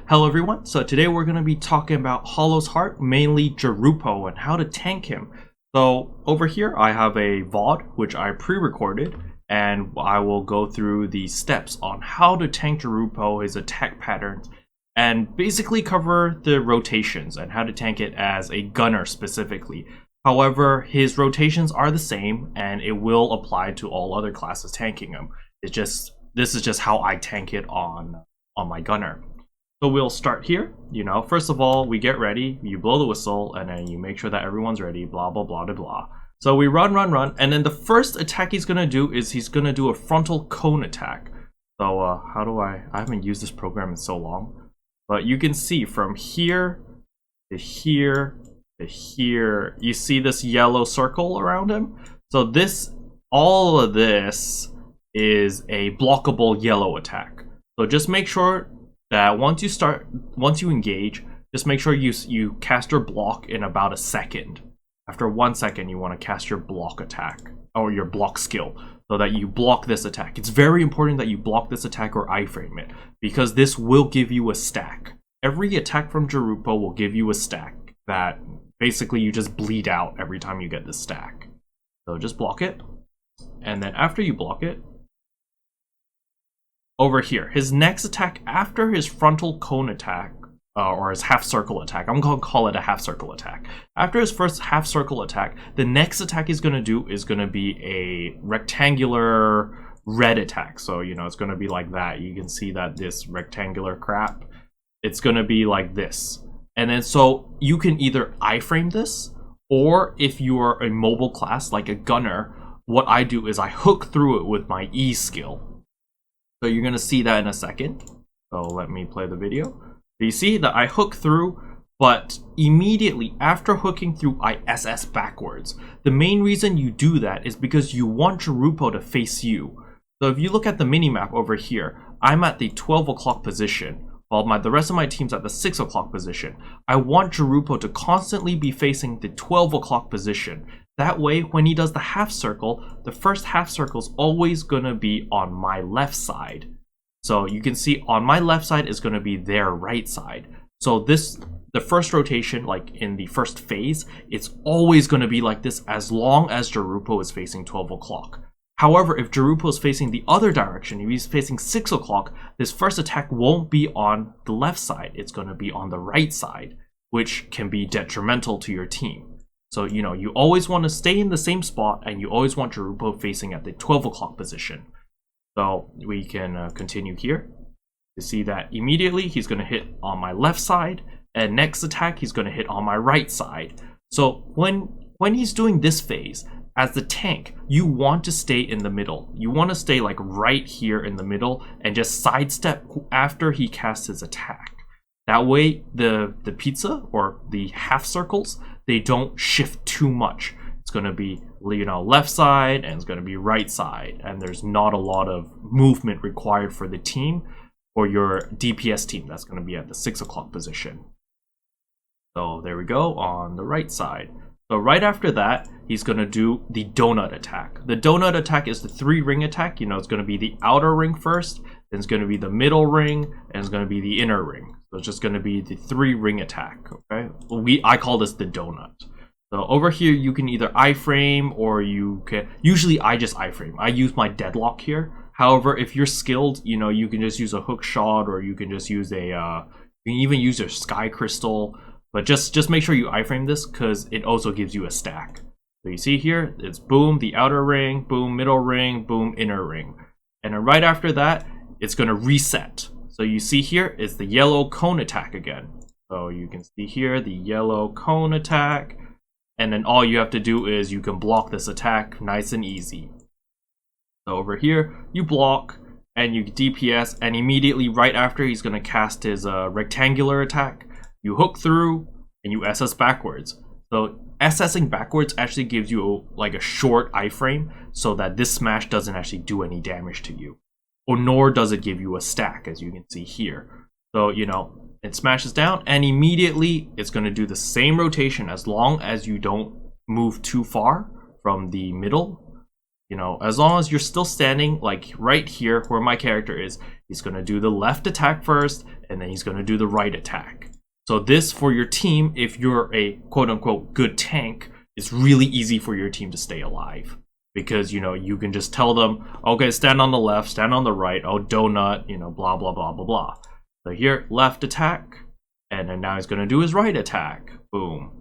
Hello everyone, so today we're going to be talking about Hollow's Heart, mainly Jirupo, and how to tank him. So over here I have a VOD which I pre-recorded, and I will go through the steps on how to tank Jirupo, his attack patterns, and basically cover the rotations and how to tank it as a gunner specifically. However, his rotations are the same and it will apply to all other classes tanking him. This is just how I tank it on my gunner. So we'll start here. First of all, we get ready, you blow the whistle, and then you make sure that everyone's ready, blah, blah, blah, blah, blah. So we run, and then the first attack he's gonna do is he's gonna do a frontal cone attack. So I haven't used this program in so long, but you can see from here to here to here, you see this yellow circle around him? So all of this is a blockable yellow attack. So just make sure that once you engage, just make sure you cast your block in about a second. After 1 second, you want to cast your block attack, or your block skill, so that you block this attack. It's very important that you block this attack or iframe it, because this will give you a stack. Every attack from Jirupo will give you a stack that basically you just bleed out every time you get this stack. So just block it, and then after you block it, over here, his next attack after his frontal cone attack, or his half circle attack, I'm going to call it a half circle attack. After his first half circle attack, the next attack he's going to do is going to be a rectangular red attack. So, it's going to be like that. You can see that this rectangular crap, it's going to be like this. And then so you can either iframe this, or if you are a mobile class like a gunner, what I do is I hook through it with my E skill. So you're going to see that in a second. So let me play the video. So you see that I hook through, but immediately after hooking through, I SS backwards. The main reason you do that is because you want Jirupo to face you. So if you look at the minimap over here, I'm at the 12 o'clock position, while the rest of my team's at the 6 o'clock position. I want Jirupo to constantly be facing the 12 o'clock position. That way, when he does the half circle, the first half circle is always going to be on my left side. So you can see on my left side is going to be their right side. So the first rotation, like in the first phase, it's always going to be like this as long as Jirupo is facing 12 o'clock. However, if Jirupo is facing the other direction, if he's facing 6 o'clock, this first attack won't be on the left side. It's going to be on the right side, which can be detrimental to your team. So, you always want to stay in the same spot, and you always want Jirupo facing at the 12 o'clock position. So we can continue here. You see that immediately he's going to hit on my left side, and next attack he's going to hit on my right side. So when he's doing this phase, as the tank, you want to stay in the middle. You want to stay like right here in the middle and just sidestep after he casts his attack. That way, the pizza or the half circles, they don't shift too much. It's going to be, left side and it's going to be right side. And there's not a lot of movement required for the team or your DPS team that's going to be at the 6 o'clock position. So there we go on the right side. So right after that, he's going to do the donut attack. The donut attack is the 3-ring attack. It's going to be the outer ring first, then it's going to be the middle ring, and it's going to be the inner ring. So it's just going to be the 3-ring attack, okay? I call this the donut. So over here, you can either iframe or you can... Usually, I just iframe. I use my deadlock here. However, if you're skilled, you can just use a hook shot, or you can just use you can even use your sky crystal. But just make sure you iframe this, because it also gives you a stack. So you see here, it's boom, the outer ring, boom, middle ring, boom, inner ring. And then right after that, it's going to reset. So you see here is the yellow cone attack again. So you can see here the yellow cone attack. And then all you have to do is you can block this attack nice and easy. So over here, you block and you DPS, and immediately right after he's going to cast his rectangular attack, you hook through and you SS backwards. So SSing backwards actually gives you like a short iframe so that this smash doesn't actually do any damage to you. Or nor does it give you a stack, as you can see here. So, it smashes down and immediately it's going to do the same rotation as long as you don't move too far from the middle. You know, as long as you're still standing like right here where my character is, he's going to do the left attack first, and then he's going to do the right attack. So this, for your team, if you're a quote-unquote good tank, is really easy for your team to stay alive. Because, you know, you can just tell them, okay, stand on the left, stand on the right, oh, Doughnut, you know, blah, blah, blah, blah, blah. So here, left attack, and then now he's going to do his right attack. Boom.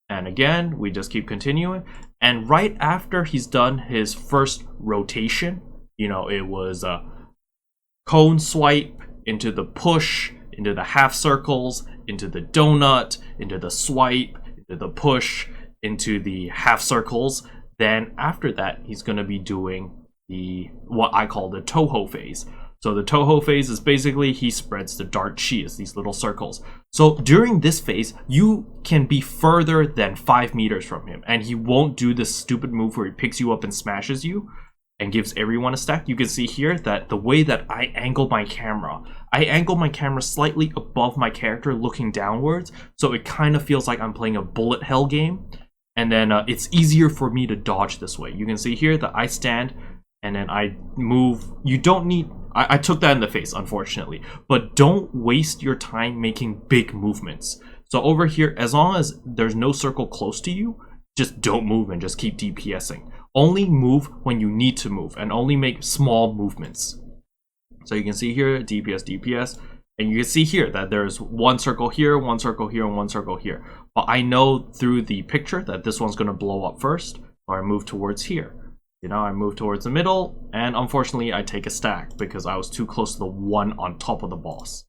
And again, we just keep continuing. And right after he's done his first rotation, you know, it was a cone swipe into the push, into the half circles, into the donut, into the swipe, into the push, into the half circles. Then after that, he's going to be doing the what I call the Touhou phase. So the Touhou phase is basically he spreads the dart chi as these little circles. So during this phase, you can be further than 5 meters from him, and he won't do this stupid move where he picks you up and smashes you and gives everyone a stack. You can see here that the way that I angle my camera slightly above my character looking downwards, so it kind of feels like I'm playing a bullet hell game. And then it's easier for me to dodge this way. You can see here that I stand and then I move. You don't need... I took that in the face, unfortunately. But don't waste your time making big movements. So over here, as long as there's no circle close to you, just don't move and just keep DPSing. Only move when you need to move and only make small movements. So you can see here, DPS, DPS. And you can see here that there's one circle here, one circle here, and one circle here. But I know through the picture that this one's going to blow up first, so I move towards here. You know, I move towards the middle, and unfortunately I take a stack because I was too close to the one on top of the boss.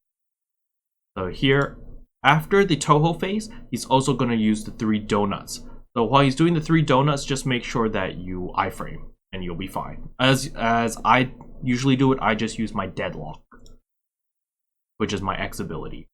So here, after the Touhou phase, he's also going to use the 3 donuts. So while he's doing the 3 donuts, just make sure that you iframe, and you'll be fine. As I usually do it, I just use my deadlock, which is my X ability.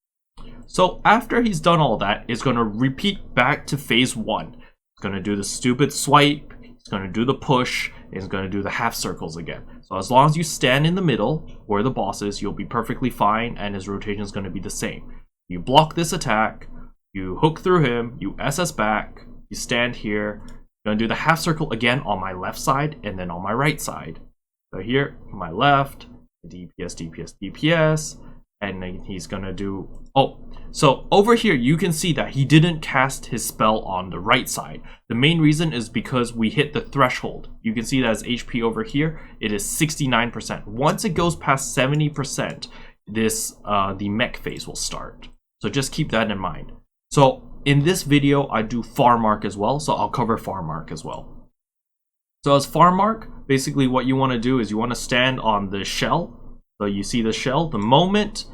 So after he's done all that, it's going to repeat back to phase 1. It's going to do the stupid swipe, it's going to do the push, it's going to do the half circles again. So as long as you stand in the middle where the boss is, you'll be perfectly fine, and his rotation is going to be the same. You block this attack, you hook through him, you SS back, you stand here, you're going to do the half circle again on my left side and then on my right side. So here, my left, DPS, DPS, DPS, and then he's going to do... Oh, so over here you can see that he didn't cast his spell on the right side. The main reason is because we hit the threshold. You can see that his HP over here, it is 69%. Once it goes past 70%, the mech phase will start. So just keep that in mind. So in this video, I do farm arc as well, so I'll cover farm arc as well. So as farm arc, basically what you want to do is you want to stand on the shell. So you see the shell, the moment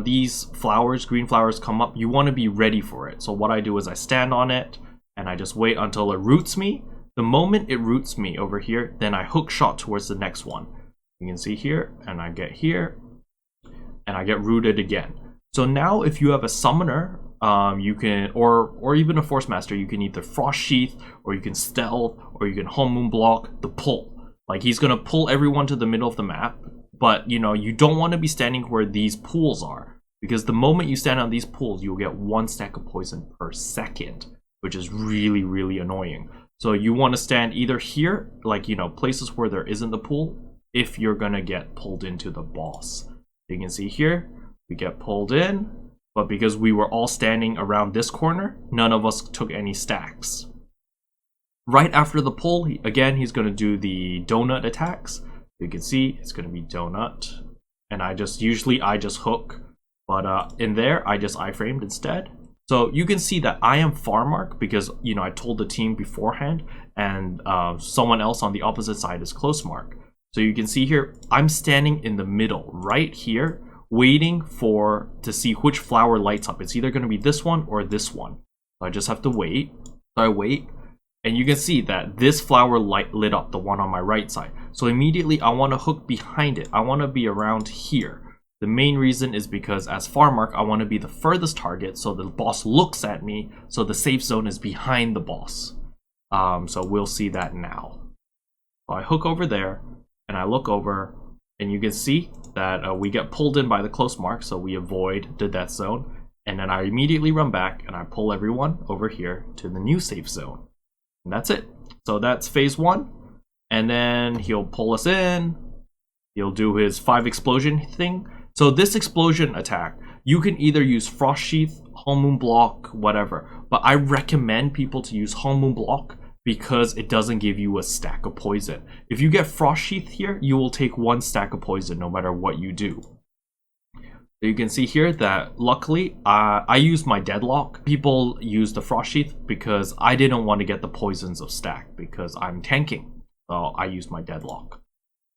these flowers, green flowers come up, you want to be ready for it. So what I do is I stand on it and I just wait until it roots me. The moment it roots me over here, then I hook shot towards the next one. You can see here, and I get here, and I get rooted again. So now if you have a summoner, you can, or even a force master, you can either frost sheath, or you can stealth, or you can home moon block the pull. Like he's gonna pull everyone to the middle of the map. But, you know, you don't want to be standing where these pools are, because the moment you stand on these pools, you'll get 1 stack of poison per second, which is really, really annoying. So you want to stand either here, like, you know, places where there isn't the pool, if you're going to get pulled into the boss. You can see here, we get pulled in, but because we were all standing around this corner, none of us took any stacks. Right after the pull, again, he's going to do the donut attacks. You can see it's going to be Doughnut, and I just hook, but in there I just iframed instead. So you can see that I am farm arc because, you know, I told the team beforehand, and someone else on the opposite side is close mark. So you can see here I'm standing in the middle right here, waiting to see which flower lights up. It's either going to be this one or this one. So I just have to wait. So I wait. And you can see that this flower light lit up, the one on my right side. So immediately I want to hook behind it. I want to be around here. The main reason is because as farm arc, I want to be the furthest target so the boss looks at me, so the safe zone is behind the boss. So we'll see that now. So I hook over there, and I look over, and you can see that we get pulled in by the close mark, so we avoid the death zone. And then I immediately run back, and I pull everyone over here to the new safe zone. And that's it. So that's phase 1. and then he'll pull us in. He'll do his 5 explosion thing. So this explosion attack, you can either use Frost Sheath, Whole Moon Block, whatever. But I recommend people to use Whole Moon Block because it doesn't give you a stack of poison. If you get Frost Sheath here, you will take 1 stack of poison no matter what you do. So you can see here that luckily I used my Deadlock. People use the Frost Sheath because I didn't want to get the poisons of stack because I'm tanking. So I used my Deadlock.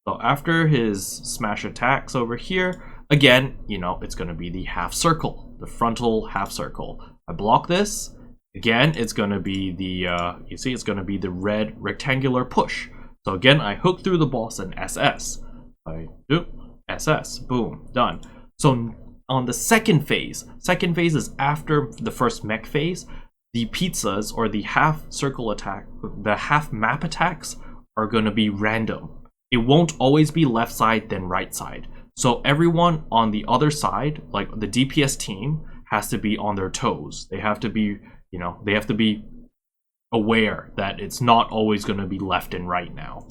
So after his smash attacks over here, again, you know, it's going to be the half circle, the frontal half circle. I block this. Again, it's going to be the, you see, it's going to be the red rectangular push. So again, I hook through the boss and SS. I do SS, boom, done. So on the second phase is after the first mech phase, the pizzas or the half circle attack, the half map attacks are going to be random. It won't always be left side then right side. So everyone on the other side, like the DPS team, has to be on their toes. They have to be, you know, they have to be aware that it's not always going to be left and right now.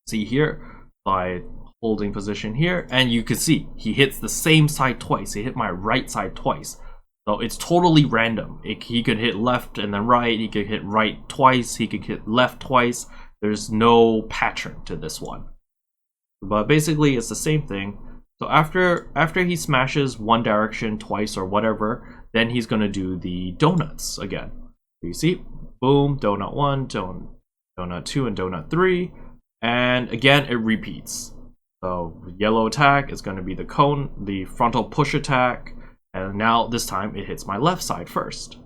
See here, by holding position here, and you can see he hits the same side twice. He hit my right side twice. So it's totally random. He could hit left and then right. He could hit right twice. He could hit left twice. There's no pattern to this one. But basically, it's the same thing. So after he smashes one direction twice or whatever, then he's going to do the donuts again. So you see, boom, donut 1, donut 2, and donut 3. And again, it repeats. So yellow attack is going to be the cone, the frontal push attack. And now this time it hits my left side first.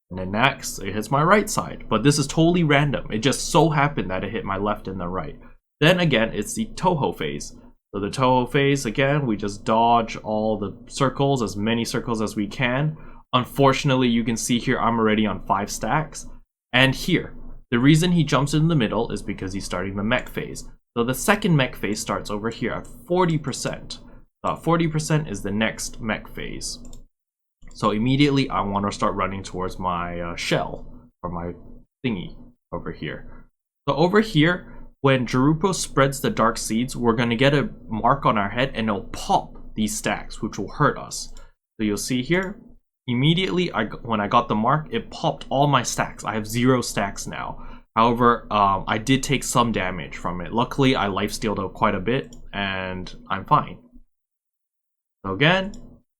And then next, it hits my right side. But this is totally random. It just so happened that it hit my left and the right. Then again, it's the Touhou phase. So the Touhou phase, again, we just dodge all the circles, as many circles as we can. Unfortunately, you can see here I'm already on 5 stacks. And here, the reason he jumps in the middle is because he's starting the mech phase. So the second mech phase starts over here at 40%. 40% is the next mech phase. So immediately I want to start running towards my shell, or my thingy over here. So over here, when Jirupo spreads the dark seeds, we're going to get a mark on our head and it'll pop these stacks, which will hurt us. So you'll see here, immediately when I got the mark, it popped all my stacks. I have 0 stacks now. However, I did take some damage from it. Luckily, I lifestealed quite a bit and I'm fine. So again,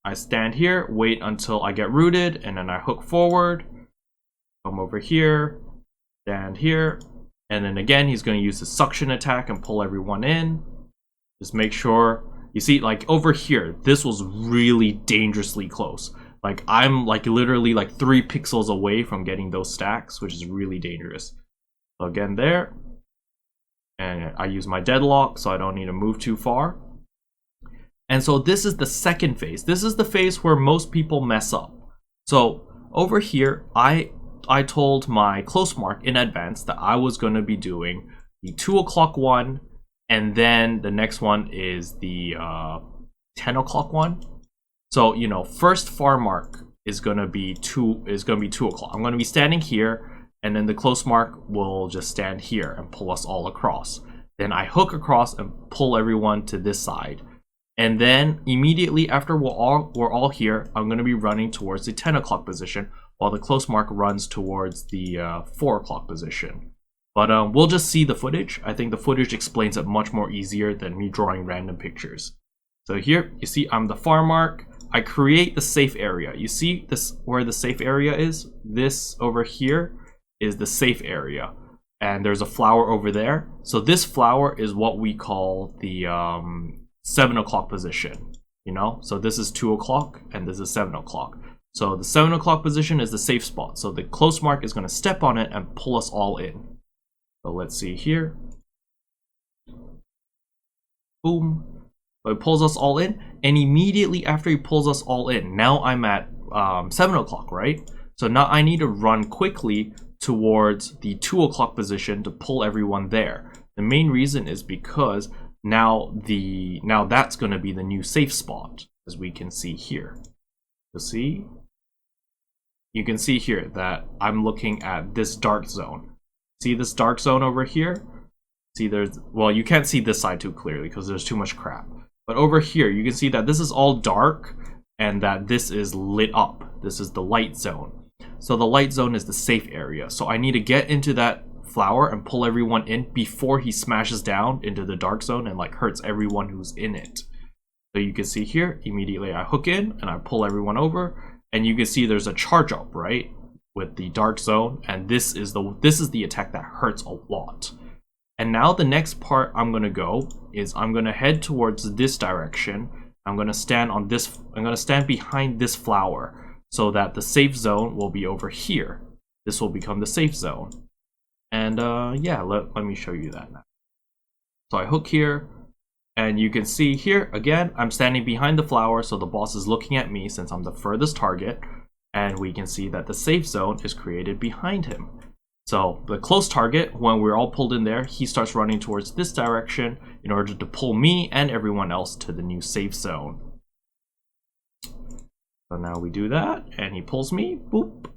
I stand here, wait until I get rooted, and then I hook forward, come over here, stand here, and then again he's going to use the suction attack and pull everyone in. Just make sure, you see, like over here, this was really dangerously close. Like I'm like literally like 3 pixels away from getting those stacks, which is really dangerous. So again there, and I use my deadlock so I don't need to move too far. And so this is the second phase. This is the phase where most people mess up. So over here, I told my close mark in advance that I was going to be doing the 2 o'clock one, and then the next one is the 10 o'clock one. So, you know, first far mark is going to be 2 o'clock. I'm going to be standing here, and then the close mark will just stand here and pull us all across. Then I hook across and pull everyone to this side. And then immediately after we're all here, I'm going to be running towards the 10 o'clock position while the close mark runs towards the 4 o'clock position. But we'll just see the footage. I think the footage explains it much more easier than me drawing random pictures. So here, you see I'm the far mark. I create the safe area. You see this where the safe area is? This over here is the safe area. And there's a flower over there. So this flower is what we call the 7 o'clock position, you know? So this is 2 o'clock and this is 7 o'clock. So the 7 o'clock position is the safe spot. So the close mark is going to step on it and pull us all in. So let's see here. Boom. So it pulls us all in, and immediately after he pulls us all in, now I'm at 7 o'clock, right? So now I need to run quickly towards the 2 o'clock position to pull everyone there. The main reason is because now that's going to be the new safe spot, as we can see here. You can see here that I'm looking at this dark zone. See this dark zone over here? See, well, you can't see this side too clearly because there's too much crap. But over here, you can see that this is all dark and that this is lit up. This is the light zone. So the light zone is the safe area. So I need to get into that flower and pull everyone in before he smashes down into the dark zone and like hurts everyone who's in it. So you can see here, immediately I hook in and I pull everyone over, and you can see there's a charge up, right? With the dark zone, and this is the attack that hurts a lot. And now the next part I'm gonna go is I'm gonna head towards this direction. I'm gonna stand behind this flower so that the safe zone will be over here. This will become the safe zone. And yeah, let me show you that now. So I hook here, and you can see here again, I'm standing behind the flower, so the boss is looking at me since I'm the furthest target, and we can see that the safe zone is created behind him. So the close target, when we're all pulled in there, he starts running towards this direction in order to pull me and everyone else to the new safe zone. So now we do that, and he pulls me, boop.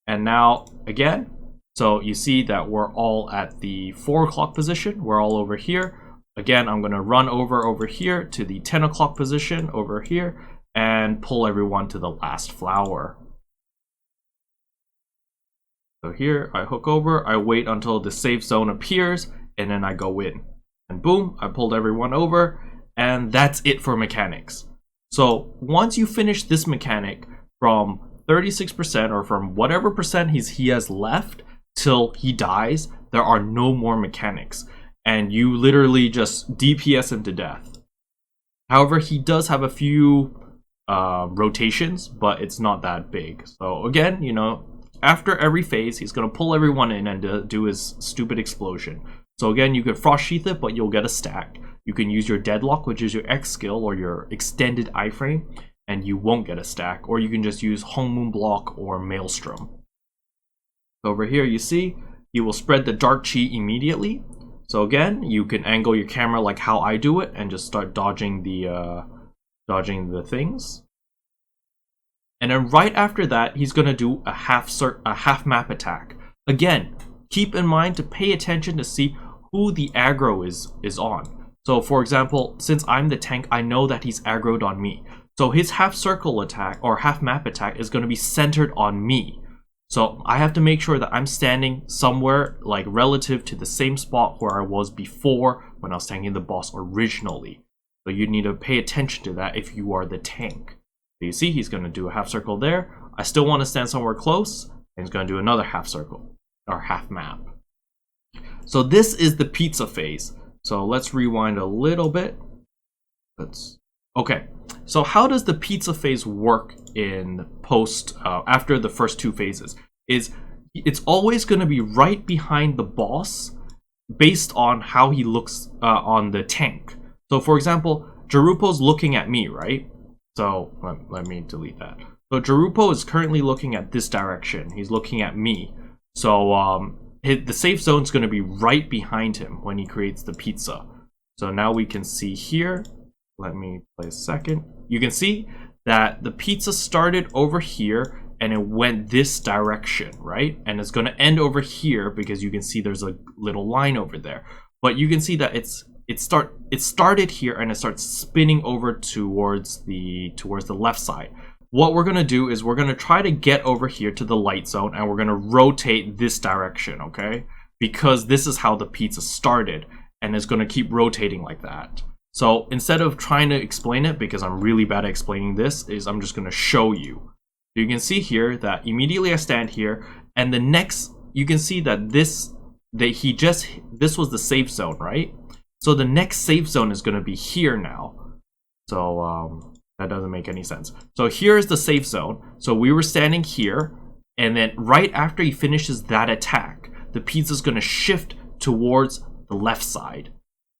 And now, again, so you see that we're all at the 4 o'clock position, we're all over here. Again, I'm gonna run over here to the 10 o'clock position over here and pull everyone to the last flower. So here, I hook over, I wait until the safe zone appears, and then I go in. And boom, I pulled everyone over, and that's it for mechanics. So once you finish this mechanic from 36% or from whatever percent he has left till he dies, there are no more mechanics. And you literally just DPS him to death. However, he does have a few rotations, but it's not that big. So again, you know, after every phase, he's going to pull everyone in and do his stupid explosion. So again, you can Frost Sheath it, but you'll get a stack. You can use your Deadlock, which is your X skill or your extended iframe, and you won't get a stack. Or you can just use Hong Moon Block or Maelstrom. Over here, you see, he will spread the Dark Chi immediately. So again, you can angle your camera like how I do it and just start dodging the things. And then right after that, he's gonna do a half map attack. Again, keep in mind to pay attention to see who the aggro is on. So for example, since I'm the tank, I know that he's aggroed on me. So his half circle attack or half map attack is gonna be centered on me. So I have to make sure that I'm standing somewhere like relative to the same spot where I was before when I was tanking the boss originally. So you need to pay attention to that if you are the tank. So you see he's going to do a half circle there. I still want to stand somewhere close, and he's going to do another half circle or half map. So this is the pizza phase. So let's rewind a little bit. Okay. So how does the pizza phase work in post after the first 2 phases? It's always going to be right behind the boss based on how he looks on the tank. So for example, Jarupo's looking at me, right? So let me delete that. So Jarupo is currently looking at this direction. He's looking at me. So the safe zone is going to be right behind him when he creates the pizza. So now we can see here. Let me play a second. You can see that the pizza started over here and it went this direction, right? And it's going to end over here because you can see there's a little line over there. But you can see that it started here and it starts spinning over towards the left side. What we're going to do is we're going to try to get over here to the light zone, and we're going to rotate this direction, okay? Because this is how the pizza started, and it's going to keep rotating like that. So instead of trying to explain it, because I'm really bad at explaining this, I'm just going to show you. You can see here that immediately I stand here, and the next, you can see that this was the safe zone, right? So the next safe zone is going to be here now. So that doesn't make any sense. So here's the safe zone. So we were standing here, and then right after he finishes that attack, the pizza's going to shift towards the left side.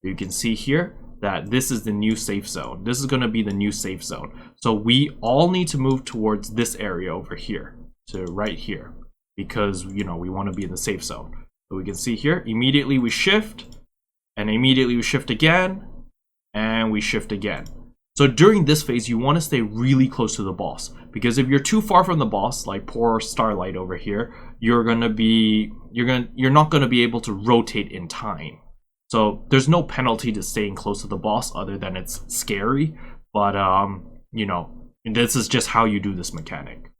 You can see here that this is the new safe zone. This is going to be the new safe zone. So we all need to move towards this area over here, to right here, because, you know, we want to be in the safe zone. So we can see here, immediately we shift, and immediately we shift again, and we shift again. So during this phase, you want to stay really close to the boss, because if you're too far from the boss, like poor Starlight over here, you're not going to be able to rotate in time. So there's no penalty to staying close to the boss other than it's scary. But, you know, this is just how you do this mechanic.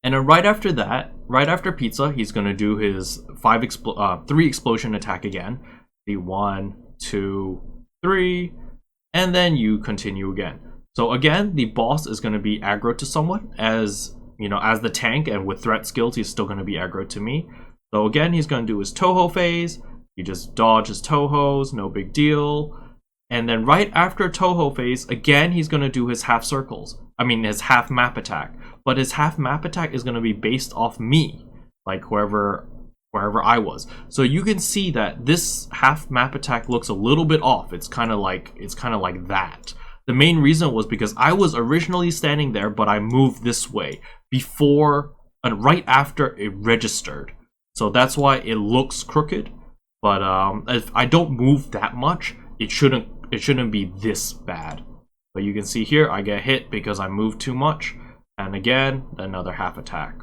And then right after that, right after pizza, he's going to do his 3 explosion attack again. The 1, 2, 3, and then you continue again. So again, the boss is going to be aggro to someone, as you know, as the tank, and with threat skills, he's still going to be aggro to me. So again, he's going to do his Touhou phase. You just dodge his Touhous, no big deal. And then right after Touhou phase, again, he's going to do his half circles. I mean, his half map attack. But his half map attack is going to be based off me, like wherever I was. So you can see that this half map attack looks a little bit off. It's kind of like that. The main reason was because I was originally standing there, but I moved this way before and right after it registered. So that's why it looks crooked. But if I don't move that much, it shouldn't be this bad. But you can see here, I get hit because I moved too much. And again, another half attack.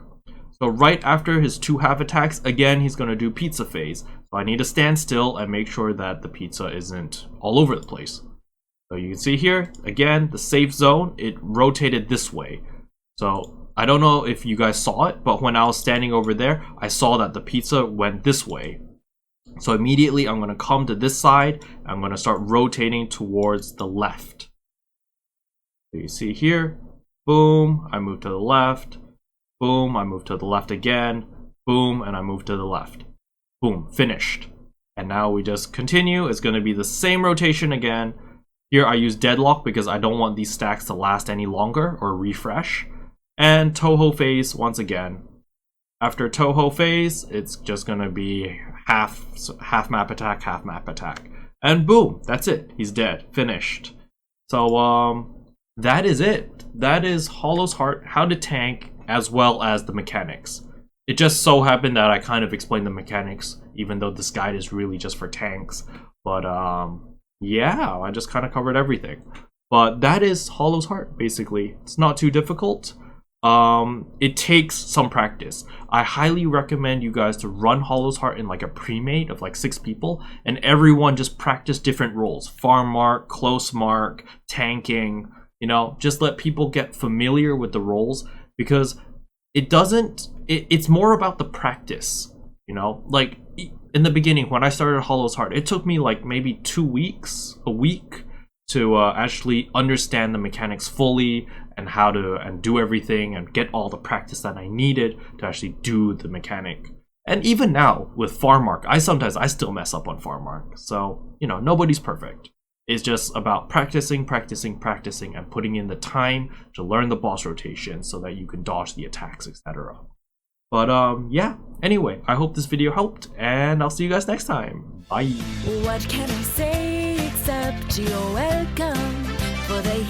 So right after his 2 half attacks, again, he's going to do pizza phase. So I need to stand still and make sure that the pizza isn't all over the place. So you can see here, again, the safe zone, it rotated this way. So I don't know if you guys saw it, but when I was standing over there, I saw that the pizza went this way. So immediately I'm going to come to this side. I'm going to start rotating towards the left. So you see here, boom, I move to the left. Boom, I move to the left again. Boom, and I move to the left. Boom, finished. And now we just continue. It's going to be the same rotation again. Here I use deadlock because I don't want these stacks to last any longer or refresh. And Touhou phase once again. After Touhou phase, it's just going to be half map attack, half map attack. And boom, that's it. He's dead. Finished. So, that is it. That is Hollow's Heart, how to tank, as well as the mechanics. It just so happened that I kind of explained the mechanics, even though this guide is really just for tanks. But, yeah, I just kind of covered everything. But that is Hollow's Heart, basically. It's not too difficult. It takes some practice. I highly recommend you guys to run Hollow's Heart in like a pre-made of like 6 people, and everyone just practice different roles. Farm mark, close mark, tanking, you know, just let people get familiar with the roles, because it's more about the practice, you know, like in the beginning when I started Hollow's Heart, it took me like maybe 2 weeks, a week, to actually understand the mechanics fully and how to do everything and get all the practice that I needed to actually do the mechanic. And even now with farm mark, I still mess up on farm mark. So, you know, nobody's perfect. It's just about practicing, and putting in the time to learn the boss rotation so that you can dodge the attacks, etc. But yeah, anyway, I hope this video helped, and I'll see you guys next time. Bye! What can I say except you're welcome for the